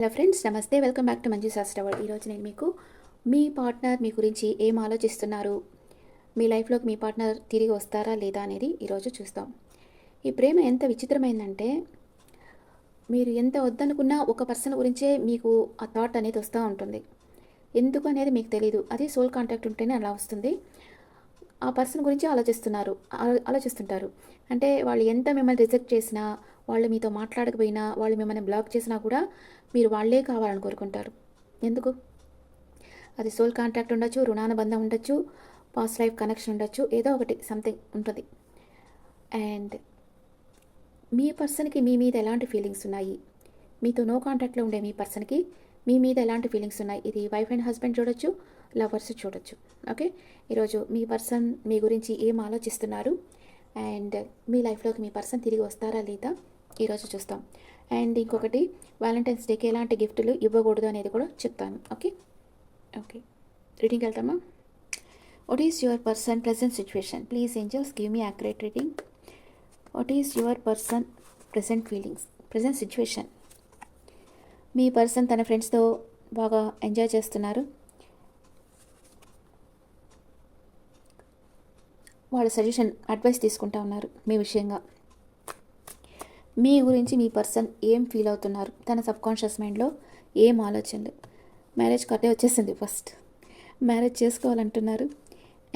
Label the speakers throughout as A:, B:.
A: Hello friends, నమస్తే. Welcome back to Manju శాస్త్ర world. ఈరోజు నేను మీకు మీ పార్ట్నర్ మీ గురించి ఏం ఆలోచిస్తున్నారు, మీ లైఫ్లోకి మీ పార్ట్నర్ తిరిగి వస్తారా లేదా అనేది ఈరోజు చూస్తాం. ఈ ప్రేమ ఎంత విచిత్రమైందంటే, మీరు ఎంత వద్దనుకున్నా ఒక పర్సన్ గురించే మీకు ఆ థాట్ అనేది వస్తూ ఉంటుంది. ఎందుకు అనేది మీకు తెలియదు. అది సోల్ కాంటాక్ట్ ఉంటేనే అలా వస్తుంది. ఆ పర్సన్ గురించి ఆలోచిస్తుంటారు. అంటే వాళ్ళు ఎంత మిమ్మల్ని రిజెక్ట్ చేసినా, వాళ్ళు మీతో మాట్లాడకపోయినా, వాళ్ళు మిమ్మల్ని బ్లాక్ చేసినా కూడా మీరు వాళ్ళే కావాలని కోరుకుంటారు. ఎందుకు? అది సోల్ కాంటాక్ట్ ఉండొచ్చు, రుణానుబంధం ఉండొచ్చు, పాస్ట్ లైఫ్ కనెక్షన్ ఉండొచ్చు, ఏదో ఒకటి సంథింగ్ ఉంటుంది. అండ్ మీ పర్సన్కి మీ మీద ఎలాంటి ఫీలింగ్స్ ఉన్నాయి, మీతో నో కాంటాక్ట్లో ఉండే మీ పర్సన్కి మీ మీద ఎలాంటి ఫీలింగ్స్ ఉన్నాయి, ఇది వైఫ్ అండ్ హస్బెండ్ చూడొచ్చు, లవర్స్ చూడొచ్చు. ఓకే, ఈరోజు మీ పర్సన్ మీ గురించి ఏం ఆలోచిస్తున్నారు అండ్ మీ లైఫ్లోకి మీ పర్సన్ తిరిగి వస్తారా లేదా ఈరోజు చూస్తాం. అండ్ ఇంకొకటి, వ్యాలంటైన్స్ డేకి ఎలాంటి గిఫ్టులు ఇవ్వకూడదు అనేది కూడా చెప్తాను. ఓకే ఓకే రీడింగ్కి వెళ్తామా? What is your person present situation? Please angels give me accurate reading. What is your person present feelings, present situation? మీ పర్సన్ తన ఫ్రెండ్స్తో బాగా ఎంజాయ్ చేస్తున్నారు. వాళ్ళ సజెషన్, అడ్వైస్ తీసుకుంటా ఉన్నారు మీ విషయంగా. మీ గురించి మీ పర్సన్ ఏం ఫీల్ అవుతున్నారు, తన సబ్కాన్షియస్ మైండ్లో ఏం ఆలోచనలు. మ్యారేజ్ కార్డే వచ్చేసింది. ఫస్ట్ మ్యారేజ్ చేసుకోవాలంటున్నారు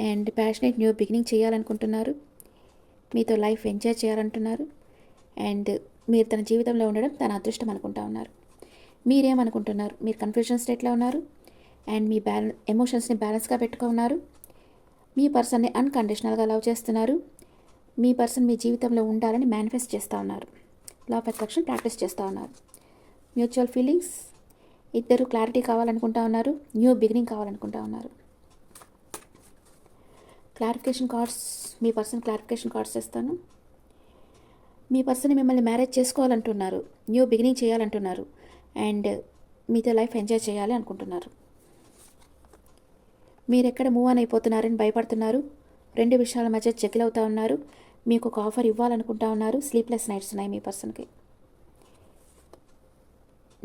A: అండ్ ప్యాషనేట్ న్యూ బిగినింగ్ చేయాలనుకుంటున్నారు. మీతో లైఫ్ ఎంజాయ్ చేయాలంటున్నారు అండ్ మీరు తన జీవితంలో ఉండడం తన అదృష్టం అనుకుంటా ఉన్నారు. మీరేమనుకుంటున్నారు? మీరు కన్ఫ్యూజన్ స్టేట్లో ఉన్నారు అండ్ మీ ఎమోషన్స్ని బ్యాలెన్స్గా పెట్టుకున్నారు. మీ పర్సన్ని అన్కండిషనల్గా లవ్ చేస్తున్నారు. మీ పర్సన్ మీ జీవితంలో ఉండాలని మేనిఫెస్ట్ చేస్తూ ఉన్నారు. లా ఆఫ్ అట్రాక్షన్ ప్రాక్టీస్ చేస్తూ ఉన్నారు. మ్యూచువల్ ఫీలింగ్స్, ఇద్దరు క్లారిటీ కావాలనుకుంటా ఉన్నారు, న్యూ బిగినింగ్ కావాలనుకుంటా ఉన్నారు. క్లారిఫికేషన్ కార్డ్స్, మీ పర్సన్ క్లారిఫికేషన్ కార్డ్స్ ఇస్తాను. మీ పర్సన్ మిమ్మల్ని మ్యారేజ్ చేసుకోవాలంటున్నారు, న్యూ బిగినింగ్ చేయాలంటున్నారు అండ్ మీతో లైఫ్ ఎంజాయ్ చేయాలి అనుకుంటున్నారు. మీరు ఎక్కడ మూవ్ ఆన్ అయిపోతున్నారని భయపడుతున్నారు. రెండు విషయాల మధ్య చెకిల్ అవుతూ ఉన్నారు. మీకు ఒక ఆఫర్ ఇవ్వాలనుకుంటా ఉన్నారు. స్లీప్లెస్ నైట్స్ ఉన్నాయి మీ పర్సన్కి.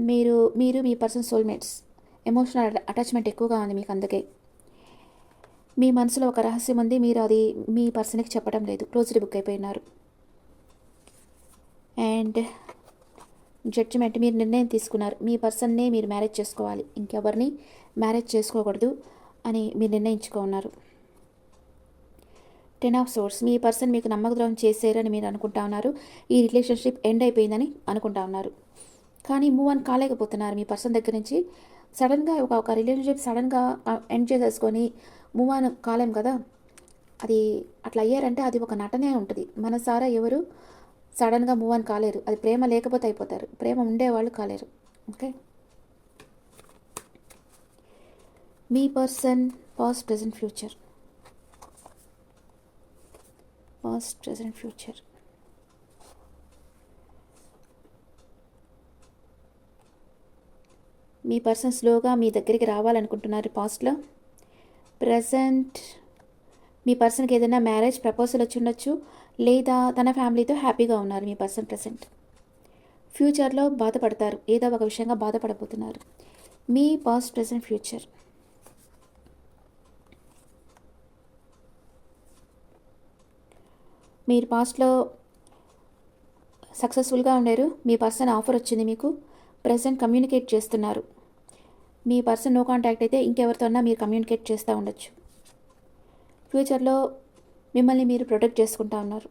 A: మీరు మీ పర్సన్ సోల్మేట్స్. ఎమోషనల్ అటాచ్మెంట్ ఎక్కువగా ఉంది మీకు. అందుకే మీ మనసులో ఒక రహస్యం ఉంది, మీరు అది మీ పర్సన్కి చెప్పడం లేదు. క్లోజ్డ్ బుక్ అయిపోయినారు. అండ్ జడ్జిమెంట్, మీరు నిర్ణయం తీసుకున్నారు. మీ పర్సన్నే మీరు మ్యారేజ్ చేసుకోవాలి, ఇంకెవరిని మ్యారేజ్ చేసుకోకూడదు అని మీరు నిర్ణయించుకున్నారు. 10 ఆఫ్ సోర్స్, మీ పర్సన్ మీకు నమ్మకద్రోహం చేశారని మీరు అనుకుంటా ఉన్నారు. ఈ రిలేషన్షిప్ ఎండ్ అయిపోయిందని అనుకుంటా ఉన్నారు. కానీ మూవ్ ఆన్ కాలేకపోతున్నారు మీ పర్సన్ దగ్గర నుంచి. సడన్గా ఒక రిలేషన్షిప్ సడన్గా ఎండ్ చేసేసుకొని మూవ్ ఆన్ కాలేం కదా. అది అట్లా అయ్యారంటే అది ఒక నటనే ఉంటుంది. మనసారా ఎవరు సడన్గా మూవ్ ఆన్ కాలేరు. అది ప్రేమ లేకపోతే అయిపోతారు, ప్రేమ ఉండేవాళ్ళు కాలేరు. ఓకే, మీ person past present future. Past present future. మీ పర్సన్ స్లోగా మీ దగ్గరికి రావాలనుకుంటున్నారు పాస్ట్లో. ప్రజెంట్ మీ పర్సన్కి ఏదైనా మ్యారేజ్ ప్రపోజల్ వచ్చి ఉండొచ్చు, లేదా తన ఫ్యామిలీతో హ్యాపీగా ఉన్నారు మీ పర్సన్ ప్రజెంట్. ఫ్యూచర్లో బాధపడతారు, ఏదో ఒక విషయంగా బాధపడబోతున్నారు. మీ పాస్ట్ ప్రెజెంట్ ఫ్యూచర్. మీరు పాస్ట్లో సక్సెస్ఫుల్గా ఉండారు. మీ పర్సన్ ఆఫర్ వచ్చింది మీకు. ప్రజెంట్ కమ్యూనికేట్ చేస్తున్నారు. మీ పర్సన్ నో కాంటాక్ట్ అయితే ఇంకెవరితోన్నా మీరు కమ్యూనికేట్ చేస్తూ ఉండొచ్చు. ఫ్యూచర్లో మిమ్మల్ని మీరు ప్రొటెక్ట్ చేసుకుంటా ఉన్నారు.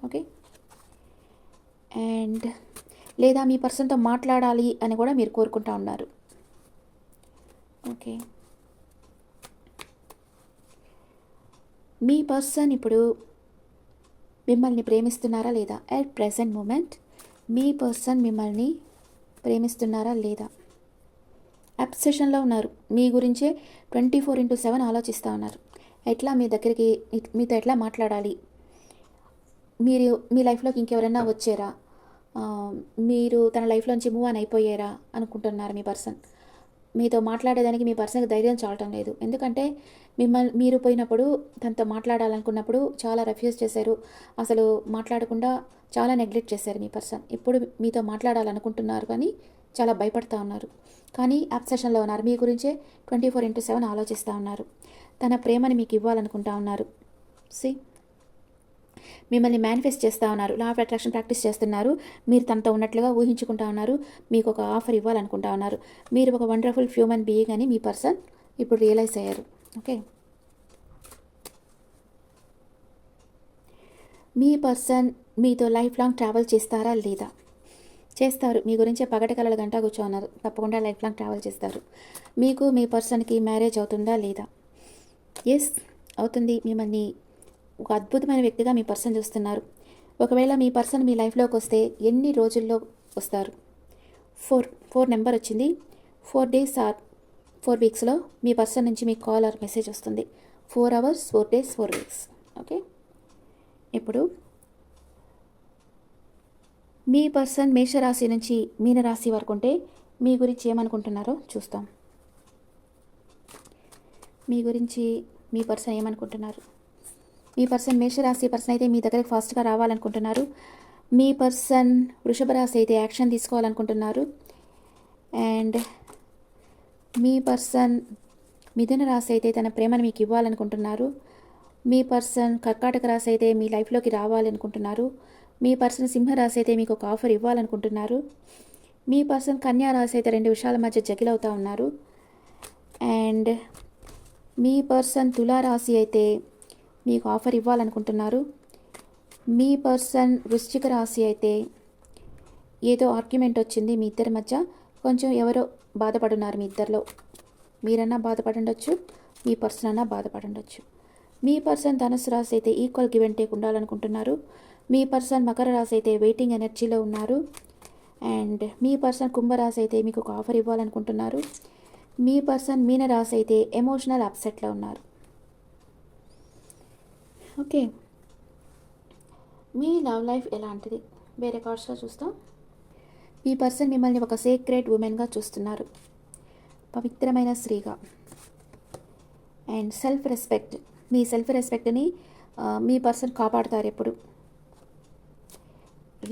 A: ఓకే, అండ్ లేదా మీ పర్సన్తో మాట్లాడాలి అని కూడా మీరు కోరుకుంటా ఉన్నారు. ఓకే, మీ పర్సన్ ఇప్పుడు మిమ్మల్ని ప్రేమిస్తున్నారా లేదా? అట్ ప్రెజెంట్ మూమెంట్ మీ పర్సన్ మిమ్మల్ని ప్రేమిస్తున్నారా లేదా? అబ్సెషన్లో ఉన్నారు. మీ గురించే 24/7 ఆలోచిస్తూ ఉన్నారు. ఎట్లా మీ దగ్గరికి, మీతో ఎట్లా మాట్లాడాలి, మీరు మీ లైఫ్లోకి ఇంకెవరైనా వచ్చారా, మీరు తన లైఫ్లోంచి మూవ్ ఆన్ అయిపోయారా అనుకుంటున్నారు మీ పర్సన్. మీతో మాట్లాడేదానికి మీ పర్సన్కి ధైర్యం చాలటం లేదు. ఎందుకంటే మీరు పోయినప్పుడు తనతో మాట్లాడాలనుకున్నప్పుడు చాలా రెఫ్యూజ్ చేశారు. అసలు మాట్లాడకుండా చాలా నెగ్లెక్ట్ చేశారు మీ పర్సన్. ఇప్పుడు మీతో మాట్లాడాలనుకుంటున్నారు కానీ చాలా భయపడతా ఉన్నారు. కానీ అబ్సెషన్‌లో ఉన్నారు. మీ గురించే 24/7 ఆలోచిస్తా ఉన్నారు. తన ప్రేమని మీకు ఇవ్వాలనుకుంటా ఉన్నారు. సీ మిమ్మల్ని మేనిఫెస్ట్ చేస్తూ ఉన్నారు. లా ఆఫ్ అట్రాక్షన్ ప్రాక్టీస్ చేస్తున్నారు. మీరు తనతో ఉన్నట్లుగా ఊహించుకుంటా ఉన్నారు. మీకు ఒక ఆఫర్ ఇవ్వాలనుకుంటా ఉన్నారు. మీరు ఒక వండర్‌ఫుల్ హ్యూమన్ బీయింగ్ అని మీ పర్సన్ ఇప్పుడు రియలైజ్ అయ్యారు. ఓకే. మీ పర్సన్ మీతో లైఫ్ లాంగ్ ట్రావెల్ చేస్తారా లేదా? చేస్తారు. మీ గురించే పగటి కలలు గంట కూర్చోన్నారు. తప్పకుండా లైఫ్ లాంగ్ ట్రావెల్ చేస్తారు. మీకు మీ పర్సన్‌కి మ్యారేజ్ అవుతుందా లేదా? యెస్, అవుతుంది. మిమ్మల్ని ఒక అద్భుతమైన వ్యక్తిగా మీ పర్సన్ చూస్తున్నారు. ఒకవేళ మీ పర్సన్ మీ లైఫ్లోకి వస్తే ఎన్ని రోజుల్లో వస్తారు? 4 నెంబర్ వచ్చింది. 4 డేస్ ఆర్ 4 వీక్స్లో మీ పర్సన్ నుంచి మీకు కాల్ ఆర్ మెసేజ్ వస్తుంది. 4 అవర్స్, 4 డేస్, 4 వీక్స్. ఓకే. ఇప్పుడు మీ పర్సన్ మేషరాశి నుంచి మీనరాశి వరకు ఉంటే మీ గురించి ఏమనుకుంటున్నారో చూస్తాం. మీ గురించి మీ పర్సన్ ఏమనుకుంటున్నారు? మీ పర్సన్ మేషరాశి పర్సన్ అయితే మీ దగ్గరికి ఫాస్ట్గా రావాలనుకుంటున్నారు. మీ పర్సన్ వృషభ రాశి అయితే యాక్షన్ తీసుకోవాలనుకుంటున్నారు. అండ్ మీ పర్సన్ మిథున రాశి అయితే తన ప్రేమను మీకు ఇవ్వాలనుకుంటున్నారు. మీ పర్సన్ కర్కాటక రాశి అయితే మీ లైఫ్లోకి రావాలనుకుంటున్నారు. మీ పర్సన్ సింహరాశి అయితే మీకు ఒక ఆఫర్ ఇవ్వాలనుకుంటున్నారు. మీ పర్సన్ కన్యా రాశి అయితే 2 విషయాల మధ్య జగిలవుతూ ఉన్నారు. అండ్ మీ పర్సన్ తులారాశి అయితే మీకు ఆఫర్ ఇవ్వాలనుకుంటున్నారు. మీ పర్సన్ వృశ్చిక రాశి అయితే ఏదో ఆర్గ్యుమెంట్ వచ్చింది మీ ఇద్దరి మధ్య, కొంచెం ఎవరో బాధపడున్నారు. మీ ఇద్దరిలో మీరన్నా బాధపడుండొచ్చు, మీ పర్సన్ అన్నా బాధపడుండొచ్చు. మీ పర్సన్ ధనుసు రాశి అయితే ఈక్వల్ గివ్ అండ్ టేక్ ఉండాలనుకుంటున్నారు. మీ పర్సన్ మకర రాశి అయితే వెయిటింగ్ ఎనర్జీలో ఉన్నారు. అండ్ మీ పర్సన్ కుంభరాశి అయితే మీకు ఒక ఆఫర్ ఇవ్వాలనుకుంటున్నారు. మీ పర్సన్ మీనరాశి అయితే ఎమోషనల్ అప్సెట్లో ఉన్నారు. ఓకే. మీ లవ్ లైఫ్ ఎలాంటిది? వేరే కార్డ్స్లో చూస్తాం. మీ పర్సన్ మిమ్మల్ని ఒక సీక్రెట్ ఉమెన్గా చూస్తున్నారు, పవిత్రమైన స్త్రీగా. అండ్ సెల్ఫ్ రెస్పెక్ట్, మీ సెల్ఫ్ రెస్పెక్ట్ని మీ పర్సన్ కాపాడుతారు ఎప్పుడు.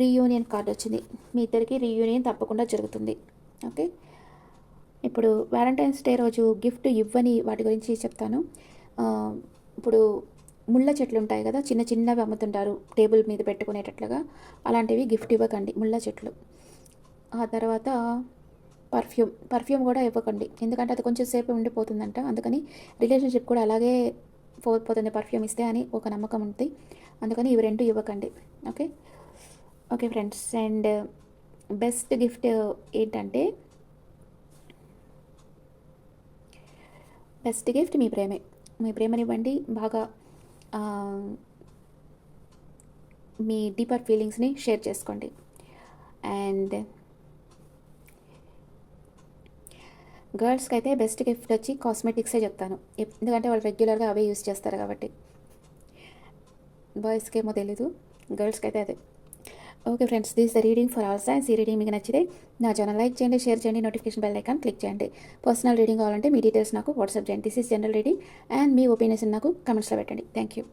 A: రీయూనియన్ కార్డ్ వచ్చింది. మీ ఇద్దరికి రీయూనియన్ తప్పకుండా జరుగుతుంది. ఓకే. ఇప్పుడు వ్యాలంటైన్స్ డే రోజు గిఫ్ట్ ఇవ్వని వాటి గురించి చెప్తాను. ఇప్పుడు ముళ్ళ చెట్లు ఉంటాయి కదా, చిన్న చిన్నవి అమ్ముతుంటారు టేబుల్ మీద పెట్టుకునేటట్లుగా, అలాంటివి గిఫ్ట్ ఇవ్వకండి, ముళ్ళ చెట్లు. ఆ తర్వాత పర్ఫ్యూమ్ కూడా ఇవ్వకండి, ఎందుకంటే అది కొంచెం సేపు ఉండిపోతుందంట. అందుకని రిలేషన్షిప్ కూడా అలాగే పోతుంది పర్ఫ్యూమ్ ఇస్తే అని ఒక నమ్మకం ఉంది. అందుకని ఇవి 2 ఇవ్వకండి. Okay. Okay friends. And best gift ఏంటంటే, బెస్ట్ గిఫ్ట్ మీ ప్రేమే. మీ ప్రేమనివ్వండి. బాగా మీ డీపర్ ఫీలింగ్స్ని షేర్ చేసుకోండి. అండ్ గర్ల్స్కి అయితే బెస్ట్ గిఫ్ట్ వచ్చి కాస్మెటిక్సే చెప్తాను, ఎందుకంటే వాళ్ళు రెగ్యులర్గా అవే యూజ్ చేస్తారు కాబట్టి. బాయ్స్కి ఏమో తెలీదు, గర్ల్స్కి అయితే అదే. Okay friends, this the reading for all science. ఈ రీడింగ్ మీకు నచ్చితే నా ఛానల్ లైక్ చేయండి, షేర్ చేయండి, నోటిఫికేషన్ బెల్ ఐకాన్ క్లిక్ చేయండి. పర్సనల్ రీడింగ్ కావాలంటే మీ డీటెయిల్స్ నాకు వాట్సాప్ చేయండి. This is general reading and me opinions నాకు కమెంట్స్లో పెట్టండి. Thank you.